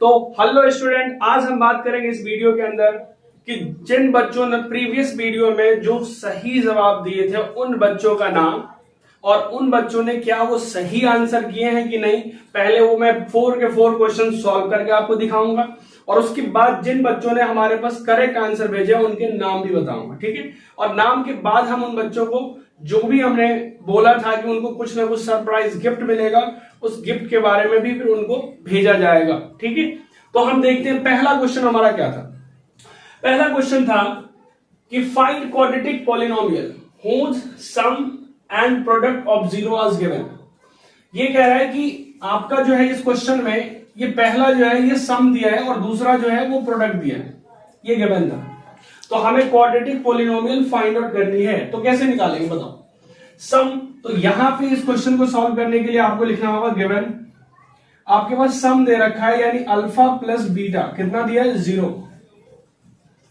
तो hello student, आज हम बात करेंगे इस वीडियो के अंदर कि जिन बच्चों ने प्रीवियस वीडियो में जो सही जवाब दिए थे उन बच्चों का नाम और उन बच्चों ने क्या वो सही आंसर किए हैं कि नहीं। पहले वो मैं 4 के 4 क्वेश्चन सॉल्व करके आपको दिखाऊंगा और उसके बाद जिन बच्चों ने हमारे पास करेक्ट आंसर भेजे उनके नाम भी बताऊंगा, ठीक है। और नाम के बाद हम उन बच्चों को जो भी हमने बोला था कि उनको कुछ ना कुछ सरप्राइज गिफ्ट मिलेगा, उस गिफ्ट के बारे में भी फिर उनको भेजा जाएगा, ठीक है। तो हम देखते हैं पहला क्वेश्चन हमारा क्या था। पहला क्वेश्चन था कि find quadratic polynomial whose sum and product of zero was given. ये कह रहा है कि आपका जो है इस क्वेश्चन में ये पहला जो है ये सम दिया है और दूसरा जो है वो प्रोडक्ट दिया है, ये गिवन था। तो हमें क्वाड्रेटिक पॉलिनोमियल फाइंड आउट करनी है, तो कैसे निकालेंगे बताओ। सम, तो यहां पे इस क्वेश्चन को सॉल्व करने के लिए आपको लिखना होगा गिवन, आपके पास सम दे रखा है यानी अल्फा प्लस बीटा, कितना दिया है 0।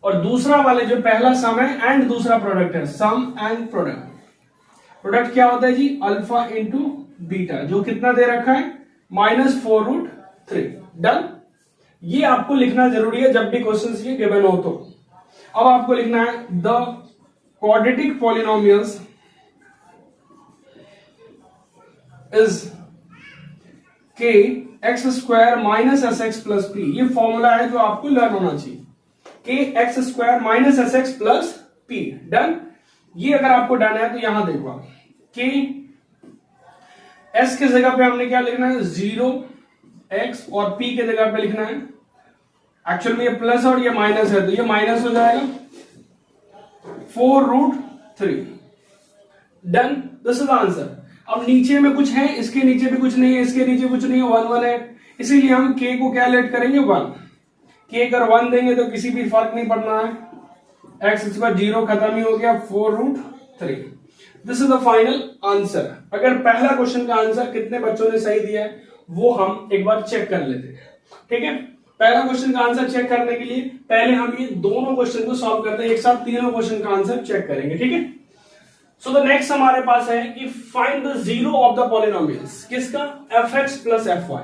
और दूसरा वाले जो पहला सम है एंड दूसरा प्रोडक्ट है, सम एंड प्रोडक्ट। प्रोडक्ट क्या होता है जी, अल्फा इंटू बीटा, जो कितना दे रखा है -4√3। डन। ये आपको लिखना जरूरी है जब भी क्वेश्चन ये गिवन हो। तो अब आपको लिखना है द क्वाड्रेटिक पॉलिनोमियल्स इज के x square minus S x plus P. ये फॉर्मूला है जो आपको लर्न होना चाहिए, के x square minus S x plus P. Done. ये अगर आपको डन है तो यहां देखो आप, के एस के जगह पे हमने क्या लिखना है 0x और p के जगह पे लिखना है, एक्चुअल में ये प्लस और ये माइनस है तो ये माइनस हो जाएगा 4√3। Done, this is answer. अब नीचे में कुछ है, इसके नीचे भी कुछ नहीं है, इसके नीचे कुछ नहीं है, 1 1 है, इसीलिए हम k को क्या लेट करेंगे 1। k अगर 1 देंगे तो किसी भी फर्क नहीं पड़ना है, x इसका 0 खत्म ही हो गया 4√3। This is the final answer. अगर पहला क्वेश्चन का आंसर कितने बच्चों ने सही दिया है वो हम एक बार चेक कर लेते हैं, ठीक है। पहला क्वेश्चन का आंसर चेक करने के लिए पहले हम ये दोनों क्वेश्चन को सॉल्व करते हैं, एक साथ तीनों क्वेश्चन का आंसर चेक करेंगे, ठीक है। सो द नेक्स्ट हमारे पास है कि find the zero of the polynomials, किसका, fx प्लस fy।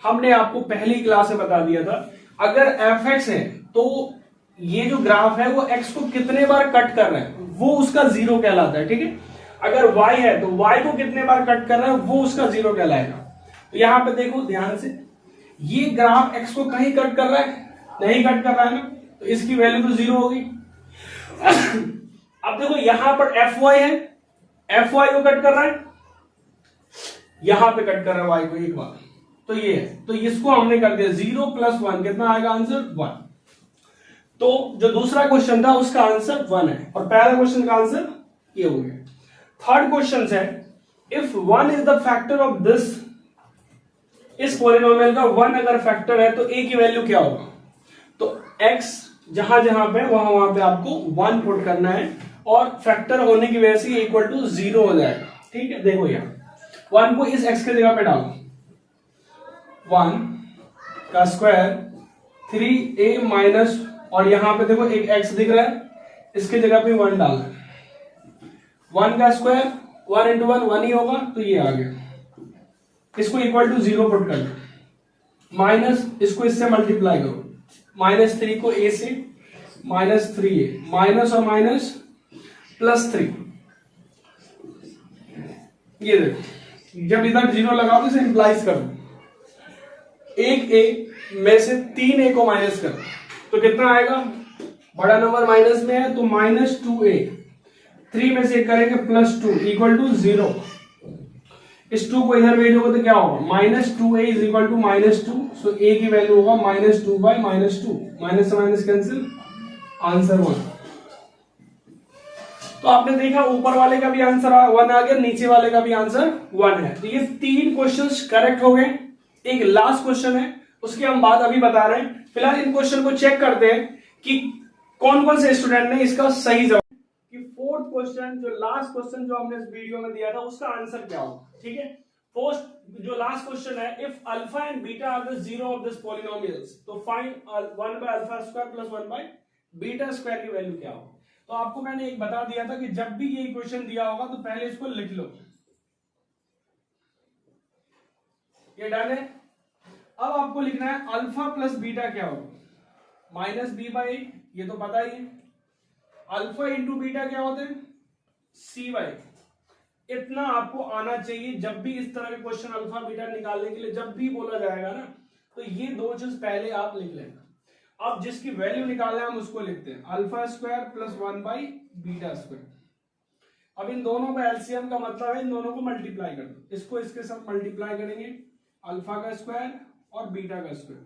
हमने आपको पहली क्लास में बता दिया था अगर fx है तो ये जो ग्राफ है वो x को कितने बार कट कर रहा है वो उसका जीरो कहलाता है, ठीक है। अगर y है तो y को कितने बार कट कर रहा है वो उसका जीरो कहलाएगा। तो यहां पे देखो ध्यान से, ये ग्राफ x को कहीं कट कर रहा है, नहीं कट कर रहा है ना, तो इसकी वैल्यू तो 0 होगी। अब देखो यहां पर fy है, fy को कट कर रहा है, यहां पे कट कर रहा है y को एक बार, तो ये है, तो इसको हमने कर दिया 0 + 1, कितना आएगा आंसर 1। तो जो दूसरा क्वेश्चन था उसका आंसर 1 है और पहला क्वेश्चन का आंसर ये हो गया। थर्ड क्वेश्चन है if 1 is the factor of this, इस पॉलिनोमियल का 1 अगर फैक्टर है तो a की वैल्यू क्या होगा। तो x जहां जहां पे वहां पे आपको 1 पुट करना है और फैक्टर होने की वजह से इक्वल टू 0 हो जाएगा, ठीक है। देखो यहां 1 को इस x के जगह पे डालो, 1 का स्क्वायर 3a माइनस, और यहां पे देखो एक x दिख रहा है, इसके जगह पे 1 डालना है, 1 का स्क्वायर 1 इंटू 1 1 ही होगा, तो ये आ गया। इसको इक्वल टू 0 पुट कर दो, माइनस इसको इससे मल्टीप्लाई करो, -3 को a से, -3a, माइनस और माइनस +3। ये देखो जब इधर 0 लगाओ तो इसे इंप्लाइज कर दो, एक a में से 3a को माइनस करो तो कितना आएगा, बड़ा नंबर माइनस में है तो -2a, 3 में से करेंगे +2 इक्वल टू 0। इस 2 को इधर भेजोगे तो क्या होगा, -2a is equal to -2, so a की वैल्यू होगा -2 बाय -2, माइनस से माइनस कैंसिल, आंसर 1। तो आपने देखा ऊपर वाले का भी आंसर 1 आ गया, नीचे वाले का भी आंसर 1 है। तो ये 3 क्वेश्चंस करेक्ट हो गए। एक लास्ट क्वेश्चन है उसके हम बात अभी बता रहे हैं, फिलहाल इन क्वेश्चन को चेक करते हैं कि कौन कौन से स्टूडेंट ने इसका सही जवाब, कि फोर्थ क्वेश्चन जो लास्ट क्वेश्चन जो हमने इस वीडियो में दिया था उसका आंसर क्या होगा, ठीक है। फोर्थ जो लास्ट क्वेश्चन है, if alpha and beta are the zero of this polynomials, तो find 1 by alpha square plus 1 by beta square की वैल्यू क्या होगी। तो आपको मैंने एक बता दिया था कि जब भी ये इक्वेशन दिया होगा तो पहले इसको लिख लो, ये डन है। अब आपको लिखना है अल्फा प्लस बीटा क्या होगा, माइनस बी बाई ए, ये तो पता ही है। अल्फा इंटू बीटा क्या होते हैं, सी बाई। इतना आपको आना चाहिए जब भी इस तरह के क्वेश्चन अल्फा बीटा निकालने के लिए जब भी बोला जाएगा ना, तो ये दो चीज पहले आप लिख लेना। अब जिसकी वैल्यू निकालना है हम उसको लिखते हैं alpha square plus 1 by beta square. अब इन दोनों का एलसीएम का मतलब है इन दोनों को मल्टीप्लाई कर दो, इसको इसके साथ मल्टीप्लाई करेंगे, अल्फा का स्क्वायर और बीटा का स्क्वायर।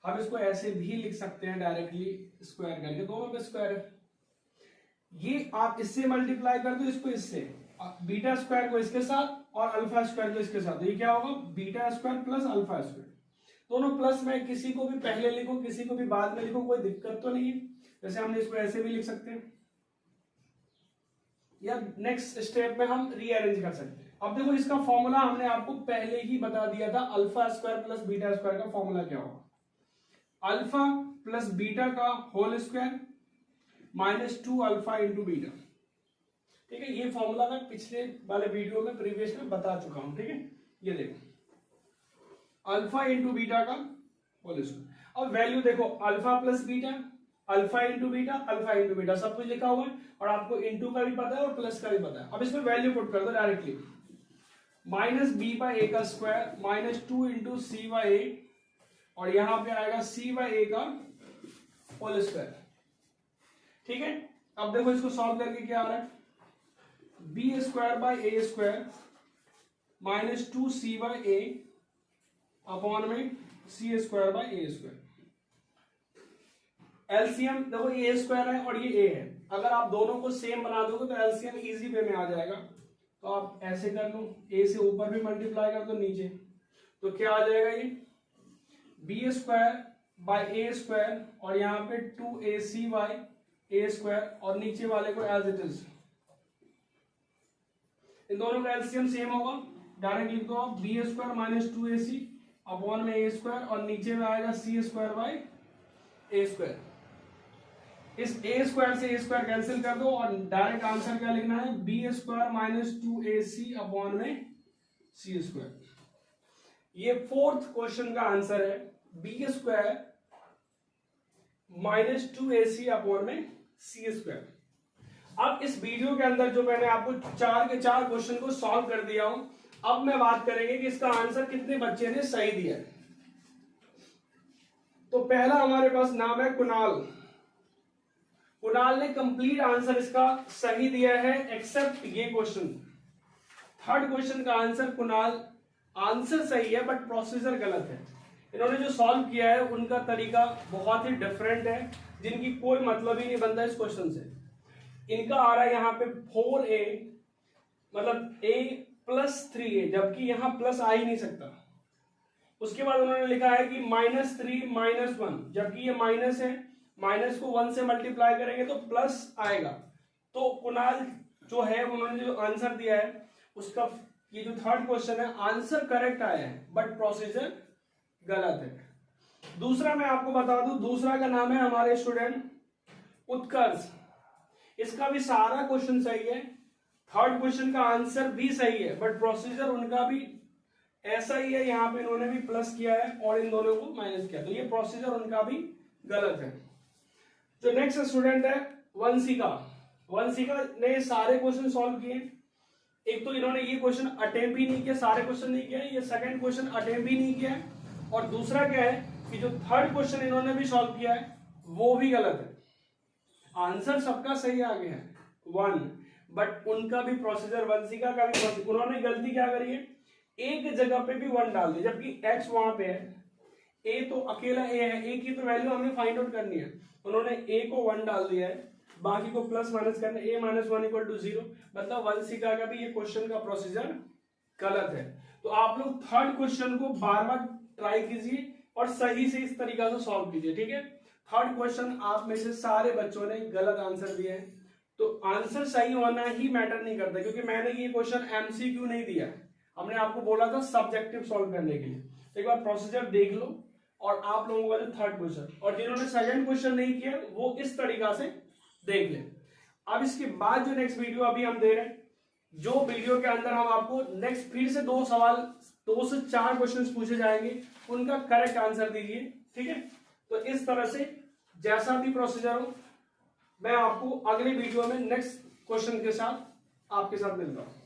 हम इसको ऐसे भी लिख सकते हैं डायरेक्टली स्क्वायर करके, दोनों पे स्क्वायर है। ये आप इससे मल्टीप्लाई कर दो, इसको इससे, बीटा स्क्वायर को इसके साथ और अल्फा स्क्वायर को इसके साथ, तो ये क्या होगा beta square plus alpha square. दोनों प्लस में किसी को भी पहले लिखो किसी को भी बाद में लिखो, कोई दिक्कत तो नहीं है। जैसे हमने इसको ऐसे भी लिख सकते हैं या नेक्स्ट स्टेप में हम रीअरेंज कर सकते हैं। अब देखो इसका फॉर्मूला हमने आपको पहले ही बता दिया था, alpha square plus beta square का फॉर्मूला क्या होगा, अल्फा प्लस बीटा का whole square minus 2 alpha into beta. ठीक है, ये फॉर्मूला मैं पिछले वाले वीडियो में प्रीवियस में बता चुका हूं। ठीक है, ये देखो अल्फा इंटू बीटा का होल स्क्वायर। अब वैल्यू देखो alpha plus beta, alpha into beta, alpha into beta, सब कुछ लिखा हुआ है और आपको इंटू का भी पता है और प्लस का भी पता है। अब इसमें वैल्यू पुट कर दो directly, minus B by A का square minus 2 into C by A, और यहां पे आएगा सी बाई ए का होल स्क्वायर। ठीक है, अब देखो इसको सॉल्व करके क्या आ रहा है, B square by A square minus 2 C by A upon में सी square by A square. LCM देखो ये ए स्क्वायर है और ये ए है, अगर आप दोनों को सेम बना दोगे तो एलसीएम इजी वे में आ जाएगा। तो आप ऐसे कर लो, ए से ऊपर भी मल्टीप्लाई कर दो नीचे, तो क्या आ जाएगा ये b square by A square और यहाँ पे 2ac बाई ए स्क्वायर और नीचे वाले को एज इट इज। इन दोनों का एलसीएम सेम होगा, डायरेक्ट लिख दो आप B square minus 2ac upon में ए स्क्वायर और नीचे में आएगा सी स्क्वायर बाई ए स्क्वायर। इस ए स्क्वायर से ए स्क्वायर कैंसिल कर दो और डायरेक्ट आंसर क्या लिखना है, B square minus 2ac upon में सी स्क्वायर। ये फोर्थ क्वेश्चन का आंसर है, B square minus 2ac upon में सी स्क्वायर। अब इस वीडियो के अंदर जो मैंने आपको 4 के 4 क्वेश्चन को सॉल्व कर दिया हूं, अब मैं बात करेंगे कि इसका आंसर कितने बच्चे ने सही दिया है। तो पहला हमारे पास नाम है कुणाल। कुणाल ने कंप्लीट आंसर इसका सही दिया है एक्सेप्ट ये क्वेश्चन। थर्ड क्वेश्चन का आंसर कुणाल आंसर सही है बट प्रोसीजर गलत है। इन्होंने जो सॉल्व किया है उनका तरीका बहुत ही डिफरेंट है, जिनकी कोई मतलब ही नहीं बनता इस क्वेश्चन से। इनका आ रहा है यहाँ पे 4a मतलब a प्लस 3a, जबकि यहां प्लस आ ही नहीं सकता। उसके बाद उन्होंने लिखा है कि -3 -1, जबकि ये माइनस है, माइनस को 1 से मल्टीप्लाई करेंगे तो प्लस आएगा। तो कुणाल जो है उन्होंने जो आंसर दिया है उसका ये जो थर्ड क्वेश्चन है आंसर करेक्ट आया है बट प्रोसीजर गलत है। दूसरा मैं आपको बता दूं, दूसरा का नाम है हमारे स्टूडेंट उत्कर्ष। इसका भी सारा क्वेश्चन सही है, थर्ड क्वेश्चन का आंसर भी सही है बट प्रोसीजर उनका भी ऐसा ही है। यहां पे इन्होंने भी प्लस किया है और इन दोनों को माइनस किया, तो ये प्रोसीजर उनका भी गलत है। जो नेक्स्ट स्टूडेंट है वंशिका। वंशिका ने सारे क्वेश्चन सॉल्व किए। एक तो इन्होंने ये क्वेश्चन अटेम्प्ट ही नहीं किया, सारे क्वेश्चन नहीं किया, ये सेकंड क्वेश्चन अटेम्प्ट ही नहीं किया है। और दूसरा क्या है कि जो थर्ड क्वेश्चन इन्होंने भी सॉल्व किया है वो भी गलत है। आंसर सबका सही आ गया है 1, बट उनका भी प्रोसीजर, वंशिका का भी प्रोसीजर, उन्होंने गलती क्या करी है, एक जगह पे भी 1 डाल दी, जबकि x वहां पे है, a तो अकेला a है, a की तो वैल्यू हमें फाइंड आउट करनी है। उन्होंने a को 1 डाल दिया है, बाकी को प्लस माइनस करना, a माइनस 1 इक्वल टू 0। मतलब वंशिका का भी ये क्वेश्चन का प्रोसीजर गलत है। तो आप लोग थर्ड क्वेश्चन को बार बार ट्राई कीजिए और सही से इस तरीका से सॉल्व कीजिए। ठीक है, थर्ड क्वेश्चन आप में से सारे बच्चों ने गलत आंसर दिए हैं, तो आंसर सही होना ही मैटर नहीं करता, क्योंकि मैंने ये क्वेश्चन एमसीक्यू नहीं दिया है, हमने आपको बोला था सब्जेक्टिव सॉल्व करने के लिए। एक बार प्रोसीजर देख लो और आप लोगों का जो थर्ड क्वेश्चन, और जिन्होंने सेकंड क्वेश्चन नहीं किया वो इस तरीका से देख ले। अब इसके बाद जो नेक्स्ट वीडियो अभी हम दे रहे हैं, जो वीडियो के अंदर हम आपको नेक्स्ट फिर से 2 से 4 क्वेश्चंस पूछे जाएंगे, उनका करेक्ट आंसर दीजिए। ठीक है, तो इस तरह से जैसा भी प्रोसीजर हो, मैं आपको अगले वीडियो में नेक्स्ट क्वेश्चन के साथ आपके साथ मिलता हूं।